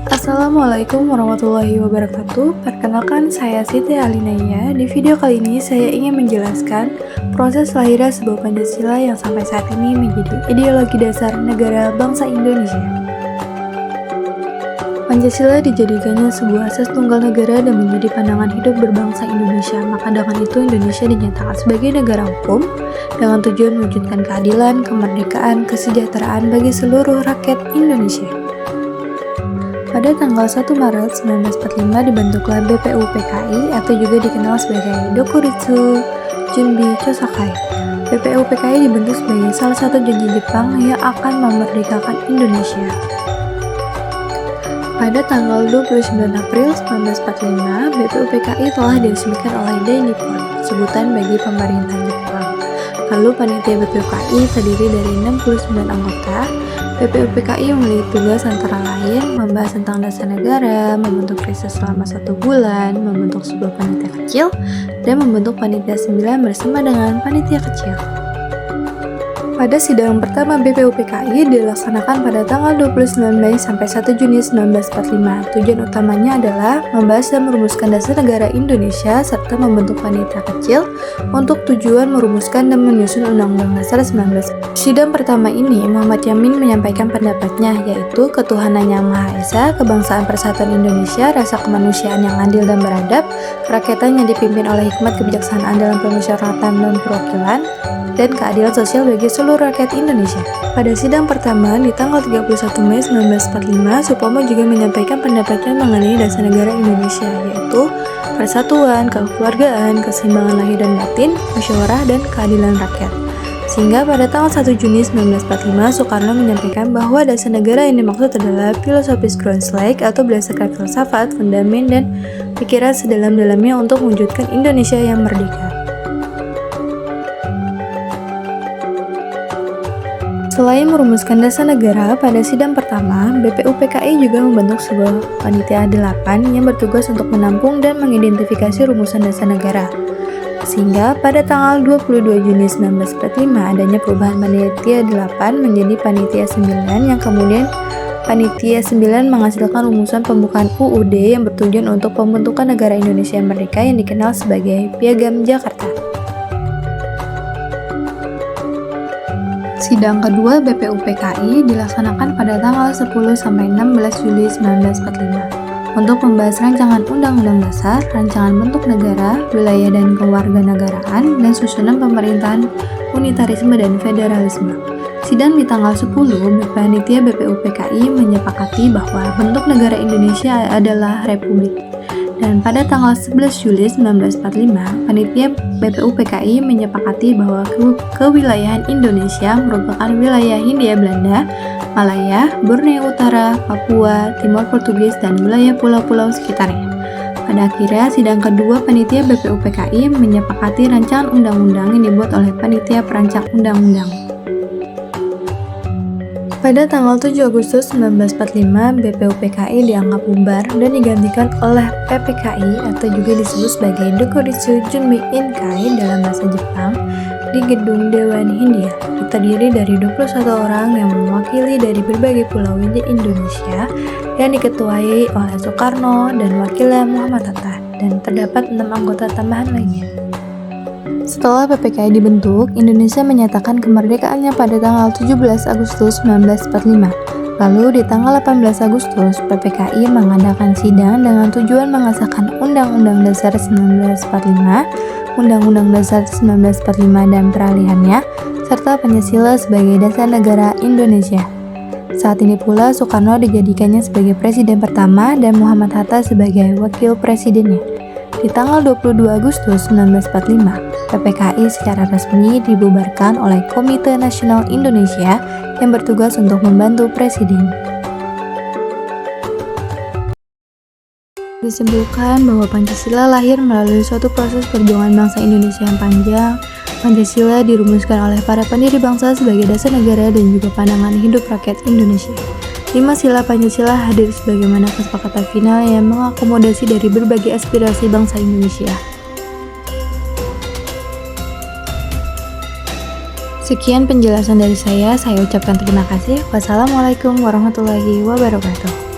Assalamualaikum warahmatullahi wabarakatuh. Perkenalkan, saya Siti Alinaya. Di video kali ini saya ingin menjelaskan proses lahirnya sebuah Pancasila yang sampai saat ini menjadi ideologi dasar negara bangsa Indonesia. Pancasila dijadikannya sebuah asas tunggal negara dan menjadi pandangan hidup berbangsa Indonesia. Maka dengan itu Indonesia dinyatakan sebagai negara hukum dengan tujuan mewujudkan keadilan, kemerdekaan, kesejahteraan bagi seluruh rakyat Indonesia. Pada tanggal 1 Maret 1945 dibentuklah BPUPKI atau juga dikenal sebagai Dokuritsu Junbi Chosakai. BPUPKI dibentuk sebagai salah satu janji Jepang yang akan memerdekakan Indonesia. Pada tanggal 29 April 1945, BPUPKI telah diresmikan oleh Dai Nippon, sebutan bagi pemerintahan Jepang. Lalu panitia BPUPKI terdiri dari 69 anggota. BPUPKI memiliki tugas antara lain membahas tentang dasar negara, membentuk riset selama 1 bulan, membentuk sebuah panitia kecil, dan membentuk panitia 9 bersama dengan panitia kecil. Pada sidang pertama BPUPKI dilaksanakan pada tanggal 29 Mei sampai 1 Juni 1945. Tujuan utamanya adalah membahas dan merumuskan dasar negara Indonesia serta membentuk panitia kecil untuk tujuan merumuskan dan menyusun Undang-Undang Dasar 1945. Sidang pertama ini Muhammad Yamin menyampaikan pendapatnya, yaitu ketuhanan yang Maha Esa, kebangsaan persatuan Indonesia, rasa kemanusiaan yang adil dan beradab, kerakyatan yang dipimpin oleh hikmat kebijaksanaan dalam permusyawaratan dan perwakilan, dan keadilan sosial bagi seluruh rakyat Indonesia. Pada sidang pertama di tanggal 31 Mei 1945, Supomo juga menyampaikan pendapatnya mengenai dasar negara Indonesia, yaitu persatuan, kekeluargaan, keseimbangan lahir dan batin, musyawarah, dan keadilan rakyat. Sehingga pada tanggal 1 Juni 1945, Soekarno menyampaikan bahwa dasar negara yang dimaksud adalah filosofis Grundzweig atau berdasarkan filsafat, fundament, dan pikiran sedalam-dalamnya untuk mewujudkan Indonesia yang merdeka. Selain merumuskan dasar negara, pada sidang pertama, BPUPKI juga membentuk sebuah panitia 8 yang bertugas untuk menampung dan mengidentifikasi rumusan dasar negara. Sehingga pada tanggal 22 Juni 1945 adanya perubahan panitia 8 menjadi panitia 9 yang kemudian panitia 9 menghasilkan rumusan pembukaan UUD yang bertujuan untuk pembentukan negara Indonesia yang merdeka yang dikenal sebagai Piagam Jakarta. Sidang kedua BPUPKI dilaksanakan pada tanggal 10 sampai 16 Juli 1945 untuk membahas rancangan Undang-Undang Dasar, rancangan bentuk negara, wilayah dan kewarganegaraan, dan susunan pemerintahan unitarisme dan federalisme. Sidang di tanggal 10, panitia BPUPKI menyepakati bahwa bentuk negara Indonesia adalah republik. Dan pada tanggal 11 Juli 1945, panitia BPUPKI menyepakati bahwa kewilayahan Indonesia merupakan wilayah Hindia Belanda, Malaya, Borneo Utara, Papua, Timor Portugis, dan wilayah pulau-pulau sekitarnya. Pada akhirnya, sidang kedua panitia BPUPKI menyepakati rancangan undang-undang yang dibuat oleh panitia perancang undang-undang. Pada tanggal 7 Agustus 1945, BPUPKI dianggap bubar dan digantikan oleh PPKI atau juga disebut sebagai Dokuritsu Junbi Inkai dalam bahasa Jepang di Gedung Dewan Hindia. Terdiri dari 21 orang yang mewakili dari berbagai pulau di Indonesia yang diketuai oleh Soekarno dan wakilnya Muhammad Hatta, dan terdapat 6 anggota tambahan lainnya. Setelah PPKI dibentuk, Indonesia menyatakan kemerdekaannya pada tanggal 17 Agustus 1945. Lalu di tanggal 18 Agustus, PPKI mengadakan sidang dengan tujuan mengesahkan Undang-Undang Dasar 1945, Undang-Undang Dasar 1945 dan peralihannya, serta Pancasila sebagai dasar negara Indonesia. Saat ini pula Soekarno dijadikannya sebagai presiden pertama dan Muhammad Hatta sebagai wakil presidennya. Di tanggal 22 Agustus 1945, PPKI secara resmi dibubarkan oleh Komite Nasional Indonesia yang bertugas untuk membantu presiden. Disimpulkan bahwa Pancasila lahir melalui suatu proses perjuangan bangsa Indonesia yang panjang. Pancasila dirumuskan oleh para pendiri bangsa sebagai dasar negara dan juga pandangan hidup rakyat Indonesia. 5 sila Pancasila hadir sebagaimana kesepakatan final yang mengakomodasi dari berbagai aspirasi bangsa Indonesia. Sekian penjelasan dari saya ucapkan terima kasih. Wassalamualaikum warahmatullahi wabarakatuh.